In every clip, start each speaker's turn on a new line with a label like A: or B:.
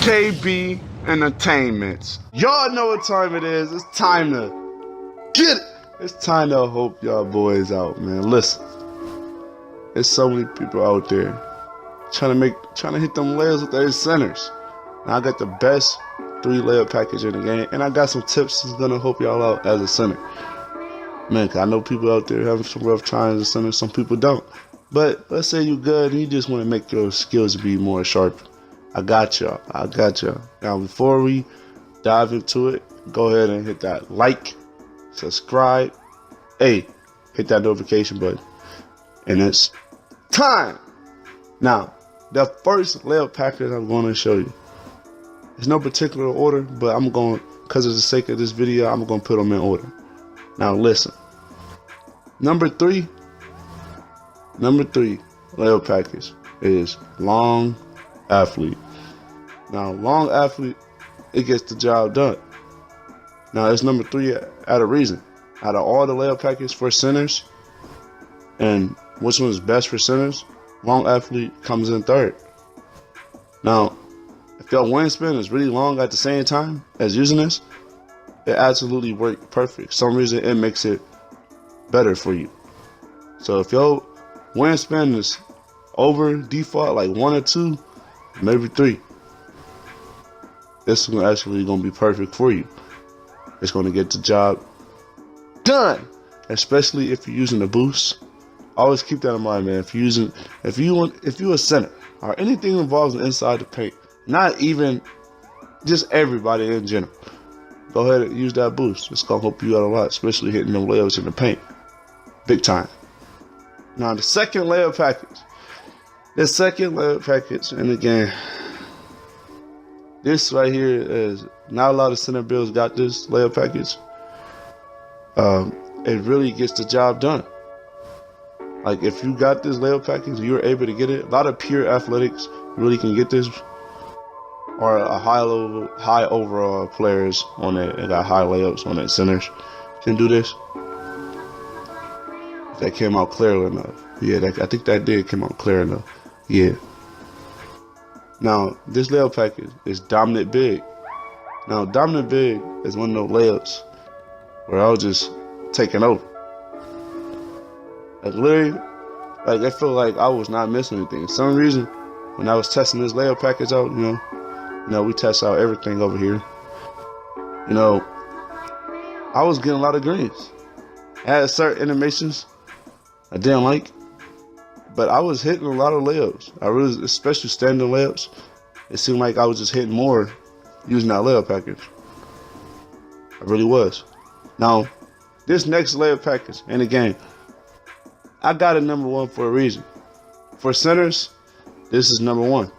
A: KBEntertainments. Y'all know what time it is. It's time to get it. It's time to hope y'all boys out, man. Listen, there's so many people out there trying to hit them layups with their centers. Now I got the best 3 layup package in the game, and I got some tips that's gonna help y'all out as a center. Man, 'cause I know people out there having some rough times as a center. Some people don't. But let's say you're good and you just want to make your skills be more sharp. I got y'all. Now, before we dive into it, go ahead and hit that like, subscribe, hit that notification button. And it's time. Now, the first layup package I'm going to show you. There's no particular order, but because of the sake of this video, I'm going to put them in order. Now, listen. Number three layup package is long athlete. Now, long athlete, it gets the job done. Now, it's number 3 at a reason. Out of all the layup packages for centers, and which one is best for centers, long athlete comes in third. Now, if your wingspan is really long at the same time as using this, it absolutely works perfect. For some reason, it makes it better for you. So if your wingspan is over default, like 1 or 2, maybe 3, this is actually going to be perfect for you. It's going to get the job done, especially if you're using a boost. Always keep that in mind, man. If you're a center or anything involved inside the paint, not even just everybody in general, go ahead and use that boost. It's going to help you out a lot, especially hitting them layups in the paint. Big time. Now, the second layup package. And again, this right here is not a lot of center builds got this layup package. It really gets the job done. Like, if you got this layup package, you're able to get it. A lot of pure athletics really can get this, or a high overall players on it and got high layups on it. Centers can do this. That came out clear enough. Yeah, I think that did come out clear enough. Yeah. Now, this layup package is dominant big. Now, dominant big is one of those layups where I was just taking over. Like, literally, I feel like I was not missing anything. For some reason, when I was testing this layup package out, you know, we test out everything over here. I was getting a lot of greens. I had certain animations I didn't like, but I was hitting a lot of layups. Especially standing layups, it seemed like I was just hitting more using that layup package. I really was. Now, this next layup package, and again, I got it number 1 for a reason. For centers, this is number 1.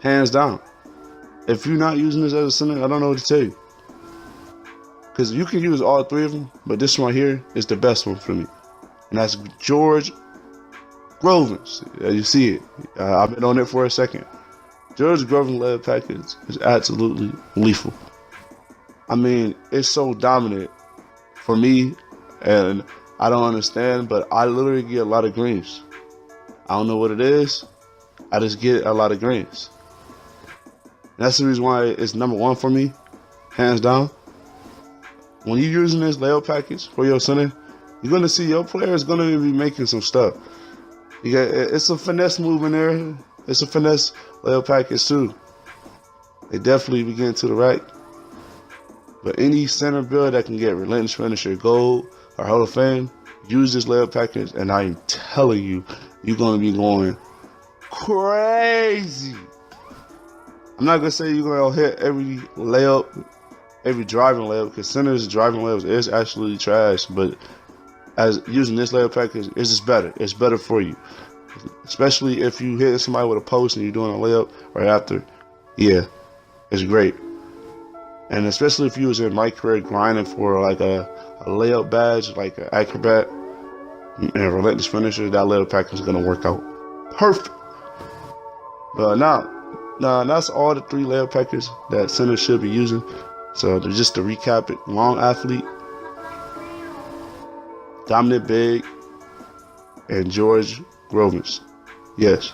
A: Hands down. If you're not using this as a center, I don't know what to tell you. Because you can use all 3 of them, but this one here is the best one for me. And that's George Groven's. You see it. I've been on it for a second. George Groven's layup package is absolutely lethal. I mean, it's so dominant for me, and I don't understand, but I literally get a lot of greens. I don't know what it is. I just get a lot of greens. And that's the reason why it's number 1 for me, hands down. When you're using this layup package for your center, you're going to see your player is going to be making some stuff. It's a finesse move in there. It's a finesse layup package too. They definitely be getting to the right. But any center build that can get relentless finisher, gold, or Hall of Fame, use this layup package, and I'm telling you, you're going to be going crazy. I'm not going to say you're going to hit every layup, every driving layup, because centers driving layups is actually trash, but as using this layup package, it's just better. It's better for you. Especially if you hit somebody with a post and you're doing a layup right after. Yeah, it's great. And especially if you was in my career grinding for like a layup badge, like an acrobat and a relentless finisher, that layup package is going to work out perfect. But now that's all the 3 layup packages that centers should be using. So just to recap it, long athlete, dominant big, and George Groven's. Yes,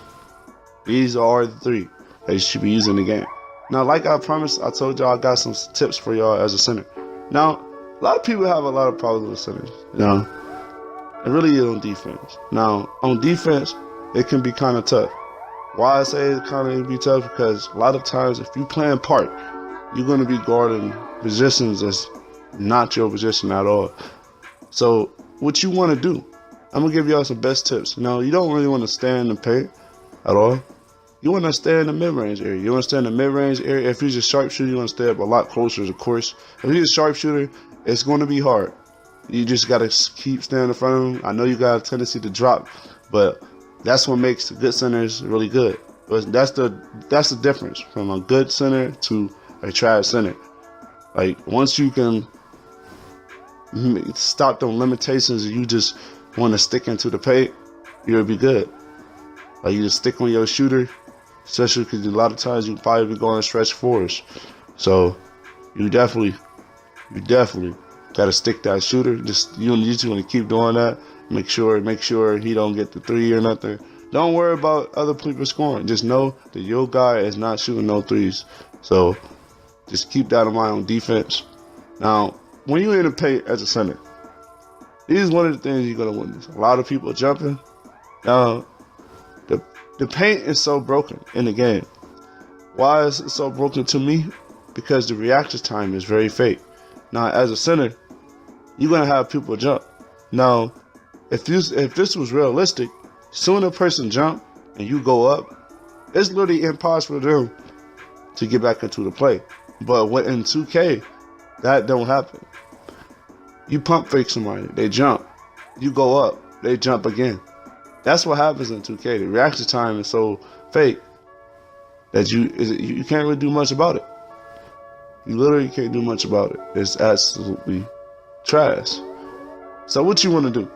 A: these are the 3 that you should be using in the game. Now, like I promised, I told y'all I got some tips for y'all as a center. Now, a lot of people have a lot of problems with centers. It really is on defense. Now, on defense, it can be kind of tough. Why I say it kind of be tough? Because a lot of times, if you playing part, you're going to be guarding positions that's not your position at all. So, what you want to do, I'm going to give y'all some best tips. Now, you don't really want to stand in the paint at all. You want to stay in the mid-range area. You want to stay in the mid-range area. If you're just sharpshooter, you want to stay up a lot closer, of course. If you're a sharpshooter, it's going to be hard. You just got to keep staying in front of them. I know you got a tendency to drop, but that's what makes the good centers really good. But that's the difference from a good center to a trash center. Like, once you can stop them limitations and you just want to stick into the paint, you'll be good. Like, you just stick on your shooter, especially because a lot of times you probably be going stretch fours. So you definitely got to stick that shooter. You just want to keep doing that. Make sure he don't get the three or nothing. Don't worry about other people scoring. Just know that your guy is not shooting no threes. So just keep that in mind on defense. Now, when you're in the paint as a center, this is one of the things you're going to witness. A lot of people jumping. Now, the paint is so broken in the game. Why is it so broken to me? Because the reaction time is very fake. Now, as a center, you're going to have people jump. Now, if this was realistic, soon a person jump and you go up, it's literally impossible for them to get back into the play. But when in 2K, that don't happen. You pump fake somebody, they jump. You go up, they jump again. That's what happens in 2K. The reaction time is so fake that you can't really do much about it. You literally can't do much about it. It's absolutely trash. So what you want to do?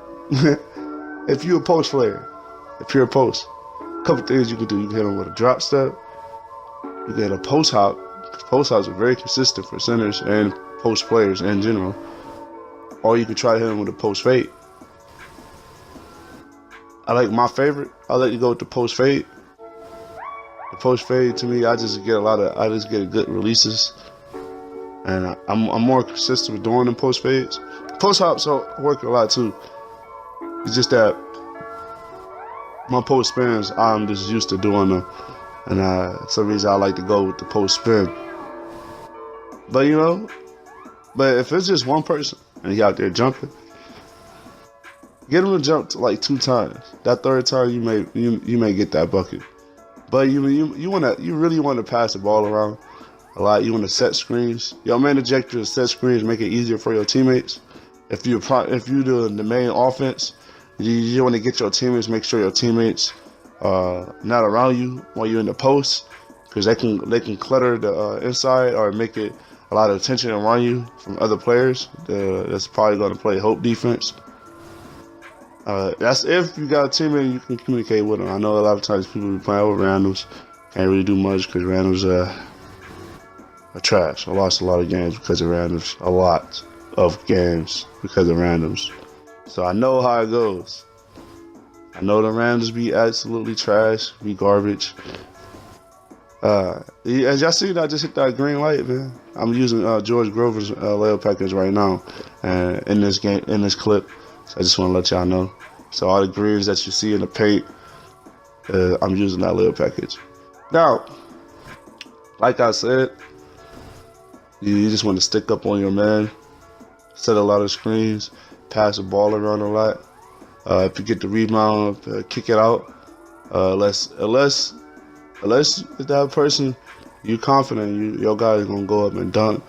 A: If you're a post player, if you're a post, a couple things you can do. You can hit them with a drop step. You can hit a post hop. Post hops are very consistent for centers and post players in general. Or you can try to hit them with a post fade. I like to go with the post fade. The post fade, to me, I just get good releases, and I'm more consistent with doing them post fades. Post hops work a lot too. It's just that my post spins, I'm just used to doing them, and for some reason I like to go with the post spin. But if it's just one person and he out there jumping, get him to jump to like 2 times. That third time you may get that bucket. But you really want to pass the ball around a lot. You want to set screens. Your main objective is set screens, make it easier for your teammates. If you do the main offense, you want to get your teammates, make sure your teammates not around you while you're in the post, because they can clutter the inside or make it a lot of attention around you from other players. That's probably going to play hope defense. That's if you got a teammate you can communicate with them. I know a lot of times people be playing with randoms, can't really do much because randoms are trash. I lost a lot of games because of randoms. A lot of games because of randoms. So I know how it goes. I know the randoms be absolutely trash, be garbage. As y'all see, I just hit that green light, man. I'm using George Grover's layup package right now, in this clip. So I just want to let y'all know. So all the greens that you see in the paint, I'm using that layup package. Now, like I said, you just want to stick up on your man, set a lot of screens, pass the ball around a lot. If you get the rebound, kick it out. Unless that person, you're confident your guy is gonna go up and dunk,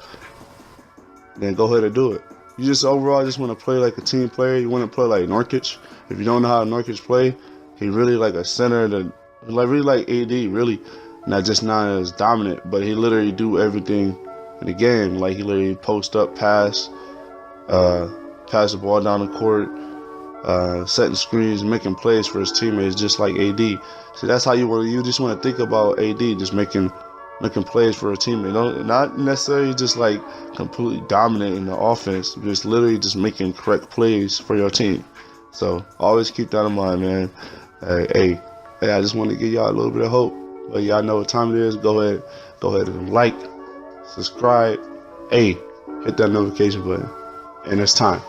A: then go ahead and do it. You just overall just want to play like a team player. You want to play like Nurkic. If you don't know how Nurkic play, he really like a center that really like AD, really not as dominant, but he literally do everything in the game. Like he literally post up, pass the ball down the court, setting screens, making plays for his teammates, just like AD. So that's how you just want to think about AD, just making plays for a teammate. Not necessarily just like completely dominant in the offense, just literally just making correct plays for your team. So always keep that in mind, man. Hey, I just want to give y'all a little bit of hope. But y'all know what time it is. Go ahead, go ahead and like, subscribe, hey, hit that notification button. And it's time.